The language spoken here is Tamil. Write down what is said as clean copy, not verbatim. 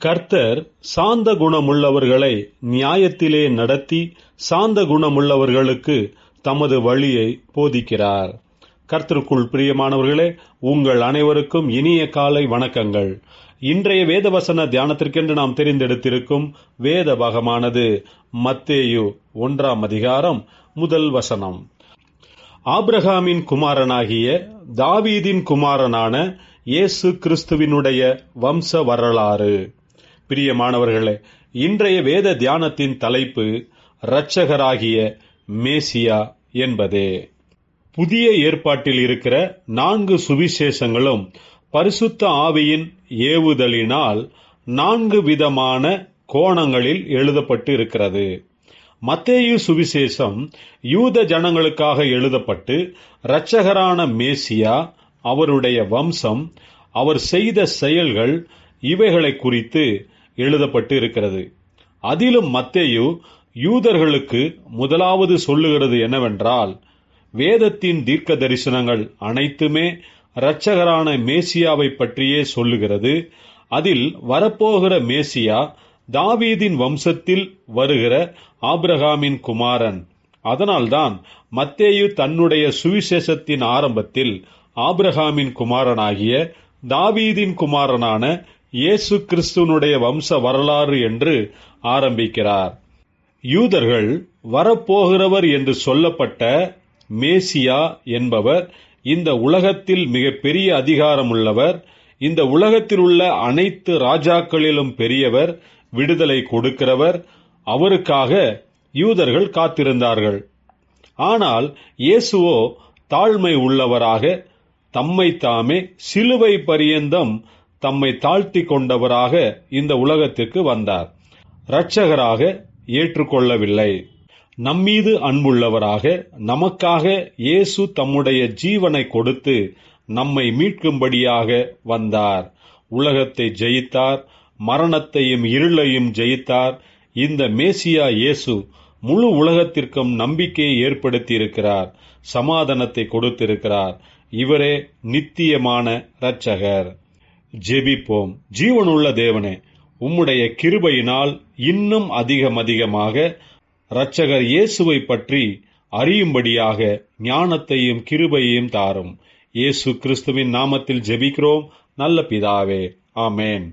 கர்த்தர் சாந்த குணமுள்ளவர்களை நியாயத்திலே நடத்தி சாந்த குணமுள்ளவர்களுக்கு தமது வழியை போதிக்கிறார். கர்த்தருக்குள் பிரியமானவர்களே, உங்கள் அனைவருக்கும் இனிய காலை வணக்கங்கள். இன்றைய வேதவசன தியானத்திற்கென்று நாம் தெரிந்தெடுத்திருக்கும் வேத பாகமானது மத்தேயு 1 அதிகாரம் 1 வசனம். ஆபிரகாமின் குமாரனாகிய தாவீதின் குமாரனான இயேசு கிறிஸ்துவினுடைய வம்ச வரலாறு. பிரியமானவர்களே, இன்றைய வேத தியானத்தின் தலைப்பு இரட்சகராகிய மேசியா என்பதே. புதிய ஏற்பாட்டில் இருக்கிற 4 சுவிசேஷங்களும் பரிசுத்த ஆவியின் ஏவுதலினால் 4 விதமான கோணங்களில் எழுதப்பட்டு இருக்கிறது. மத்தேயு சுவிசேஷம் யூத ஜனங்களுக்காக எழுதப்பட்டு இரட்சகரான மேசியா, அவருடைய வம்சம், அவர் செய்த செயல்கள் இவைகளை குறித்து எழுதப்பட்டு இருக்கிறது. அதிலும் மத்தேயு யூதர்களுக்கு முதலாவது சொல்லுகிறது என்னவென்றால், வேதத்தின் தீர்க்க தரிசனங்கள் அனைத்துமே இரட்சகரான மேசியாவை பற்றியே சொல்லுகிறது. அதில் வரப்போகிற மேசியா தாவீதின் வம்சத்தில் வருகிற ஆபிரகாமின் குமாரன். அதனால்தான் மத்தேயு தன்னுடைய சுவிசேஷத்தின் ஆரம்பத்தில் ஆபிரகாமின் குமாரனாகிய தாவீதின் குமாரனான இயேசு கிறிஸ்துவனுடைய வம்ச வரலாறு என்று ஆரம்பிக்கிறார். யூதர்கள் வரப்போகிறவர் என்று சொல்லப்பட்ட மேசியா என்பவர் இந்த உலகத்தில் மிகப்பெரிய அதிகாரமுள்ளவர், இந்த உலகத்தில் உள்ள அனைத்து ராஜாக்களிலும் பெரியவர், விடுதலை கொடுக்கிறவர். அவருக்காக யூதர்கள் காத்திருந்தார்கள். ஆனால் இயேசுவோ தாழ்மை உள்ளவராக தம்மை தாமே சிலுவை பரியந்தம் தம்மை தாழ்த்தி கொண்டவராக இந்த உலகத்திற்கு வந்தார். இரட்சகராக ஏற்றுக்கொள்ளவில்லை. நம்மீது அன்புள்ளவராக நமக்காக இயேசு தம்முடைய ஜீவனை கொடுத்து நம்மை மீட்கும்படியாக வந்தார். உலகத்தை ஜெயித்தார், மரணத்தையும் இருளையும் ஜெயித்தார். இந்த மேசியா இயேசு முழு உலகத்திற்கும் நம்பிக்கையை ஏற்படுத்தி இருக்கிறார், சமாதானத்தை கொடுத்திருக்கிறார். இவரே நித்தியமான இரட்சகர். ஜெபிப்போம். ஜீவனுள்ள தேவனே, உம்முடைய கிருபையினால் இன்னும் அதிகமாக இரட்சகர் இயேசுவை பற்றி அறியும்படியாக ஞானத்தையும் கிருபையையும் தாரும். இயேசு கிறிஸ்துவின் நாமத்தில் ஜெபிக்கிறோம் நல்ல பிதாவே. ஆமென்.